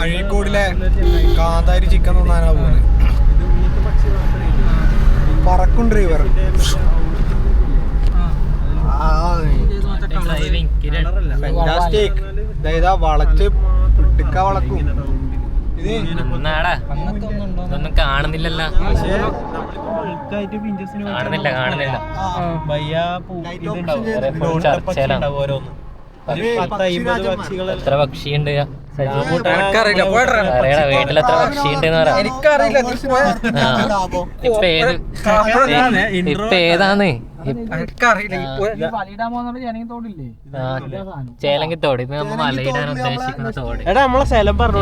അഴീക്കോടിലെ കാന്താരി ചിക്കൻ തിന്നാനാ പോകുന്നത്. പറക്കും ഡ്രൈവർ. ഇതാ വളച്ച് പിടിക്ക വളക്കും. ഇതൊന്നും കാണുന്നില്ലല്ലോ. കാണുന്നില്ല. എത്ര പക്ഷിയുണ്ട് വീട്ടിലെത്ര പക്ഷിയുണ്ട് ഇപ്പൊ ഏതാന്ന് ചേലങ്കി തോട്. ഇത് നമ്മൾ മലയിടാൻ ഉദ്ദേശിക്കുന്ന തോട്. നമ്മളെ സ്ഥലം പറഞ്ഞു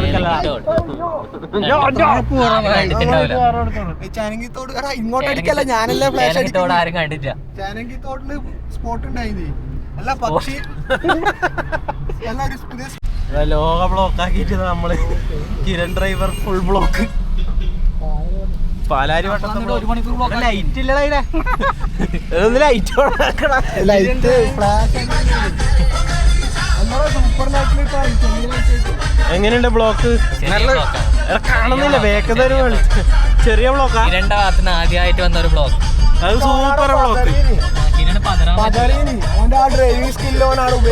തോട് ആരും കണ്ടില്ല. ലോക ബ്ലോക്ക് ആക്കിട്ട് നമ്മള് Kiran driver full block. പാലാരി വട്ടത്ത് light ഇല്ലടാ ലൈറ്റ് എങ്ങനെയുണ്ട് ബ്ലോക്ക്? കാണുന്നില്ല വേഗത ഒരു ചെറിയ ബ്ലോക്കാ. കിരണിന്റെ ഭാഗത്തുനിന്ന് ആദ്യമായിട്ട് വന്ന ഒരു ബ്ലോക്ക്. അത് സൂപ്പർ ബ്ലോക്ക്.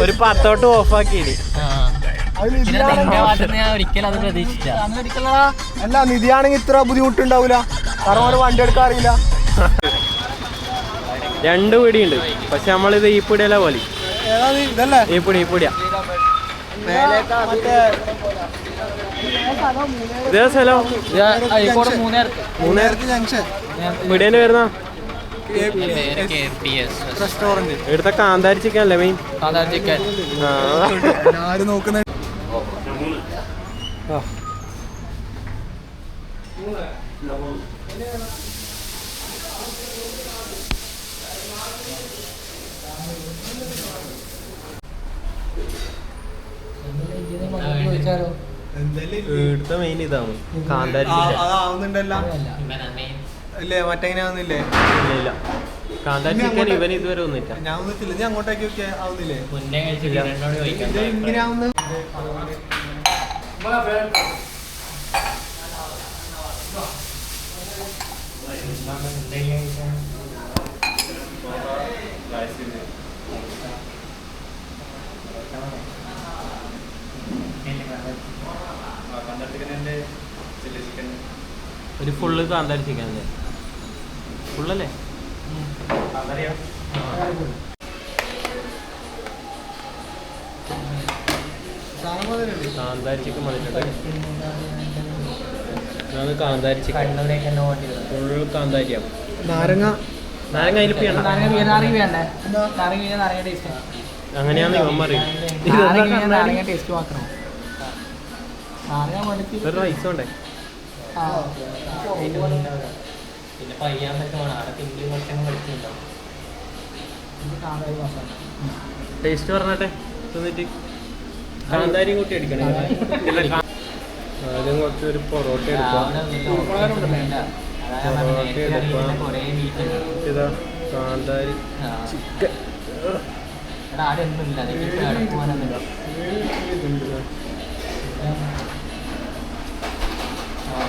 ഒരു 10 തൊട്ട് ഓഫ് ആക്കിയില്ലേ. ഞാൻ ഒരിക്കലും അത് പ്രതീക്ഷിച്ചില്ല. അല്ല നിധിയാണെങ്കിൽ ഇത്ര ബുദ്ധിമുട്ടുണ്ടാവൂല, കാരണം വണ്ടി എടുക്കാൻ അറിയില്ല. 2 പിടിയുണ്ട്, പക്ഷെ നമ്മളിത് ഈ പിടിയല്ല പോലെ. ഈ പിടിയാ ഇതേ സ്ഥലം പിടിയന്നെ വരുന്ന റെസ്റ്റോറന്റ്. ഇവിടുത്തെ കാന്താരി ചിക്കൻ അല്ലേ മെയിൻ? കാന്താരി ചിക്കൻ നോക്കുന്ന ഇവിടുത്തെ മെയിൻ ഇതാണ് കാന്താരി ആവുന്നുണ്ടല്ലോ അല്ലേ? മറ്റെങ്ങനെ ആവുന്നില്ലേ? ഇല്ല കാന്താരി ചിക്കൻ ഇവൻ ഇതുവരെ ഒന്നുമില്ല. ഞാൻ ഒന്നിട്ടില്ല. നീ അങ്ങോട്ടേക്ക് ഒക്കെ ആവുന്നില്ലേ? ഇങ്ങനെ ആവുന്ന ഒരു ഫുള്ള് കാന്താരി ചിക്കൻ അല്ലേ? ഫുള്ളല്ലേ? കാന്താരി ചിക്കൻ വന്നിട്ടുണ്ട്. കാന്താരി ചിക്കൻ ഫുൾ കാന്താരിയാണ്. നാരങ്ങ അതിൽ അങ്ങനെയാന്ന് ഇവൻ പറയും. ഒരു റൈസ് വേണ്ടേ? പിന്നെ പയ്യാൻ പറ്റുവാണ് അവിടെ തിണ്ടി കുറച്ചൊന്നും കളിച്ചിട്ടുണ്ടാവും. ടേസ്റ്റ് പറഞ്ഞട്ടെ തിന്നിട്ട്. കാന്താരി കൂട്ടി അടിക്കണേ. ആദ്യം കുറച്ച് ഒരു പൊറോട്ട എടുക്കാം. ഇതാ കാന്താരി ചിക്കൻ. ആടെ ഒന്നുമില്ല, പോകാനൊന്നുമില്ല.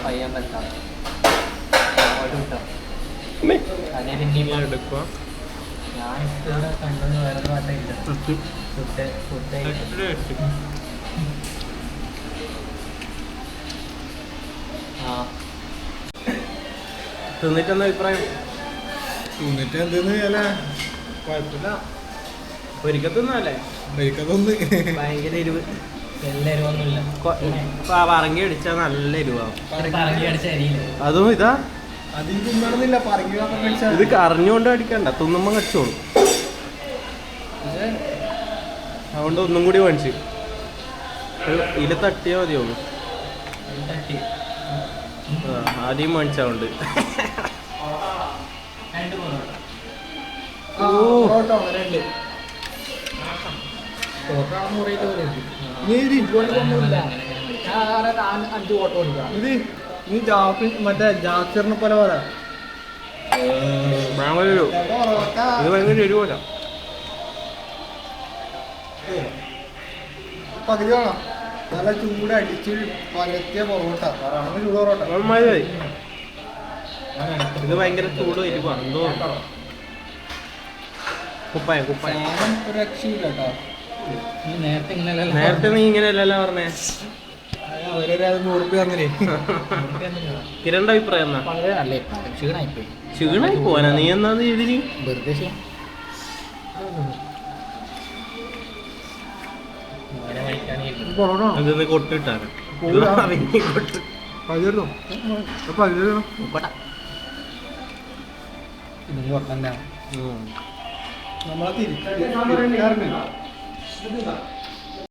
പയ്യാൻ പറ്റാം എടുക്കുക. ഞാൻ ഇവിടെ കണ്ടൊന്നും വേറെ പാട്ടില്ല. ഫുഡ് തിന്നിട്ടെന്താ അഭിപ്രായം? തിന്നിട്ട് എന്തെന്ന് അല്ലേ? കുഴപ്പമില്ല. ഒരിക്കത്തൊന്നല്ലേ? ഒരിക്കത്തൊന്ന് ഭയങ്കര എരിവ്. എല്ലാ എരിവൊന്നുമില്ല. പറങ്ങി അടിച്ചാൽ നല്ല എരിവാകും. പറങ്ങി അടിച്ച അരിയില്ല. അതും ഇതാ അതിൽ തിന്നണമെന്നില്ല. ഇത് കറിഞ്ഞുകൊണ്ട് അടിക്കണ്ട, തിന്നുമ്പോ കടിച്ചോളൂ. അതുകൊണ്ട് ഒന്നും കൂടി മേടിച്ച് ഇതിൽ തട്ടിയാൽ മതിയോളൂ. ആദ്യം മേടിച്ചതുകൊണ്ട് മറ്റേ ജാക്സറിനെ പോലെ പറയാ. ഇത് ഭയങ്കര എരിവല്ല. പകുതി വേണം. നല്ല ചൂട് അടിച്ച് പലത്തിയ പൊറോട്ട ചൂട് പൊറോട്ട മതി മതി. ഇത് ഭയങ്കര ചൂട് വരുമ്പോ എന്തോ കുപ്പായം കുപ്പായം. ഒരു രക്ഷയില്ല കേട്ടോ. നേരത്തെ നീ ഇങ്ങനെയല്ലല്ലോ പറഞ്ഞേ. അവരൊരു 100 റുപ്യ തന്നില്ലേ. കിരണ്ട അഭിപ്രായം എന്നാ? ക്ഷീണായി പോവാനാ നീ എന്നാന്ന് ഇതിന് അതൊന്ന് കൊട്ടിട്ടാണ് കൊട്ട് നമ്മളെ തിരിക്കാറുണ്ട്.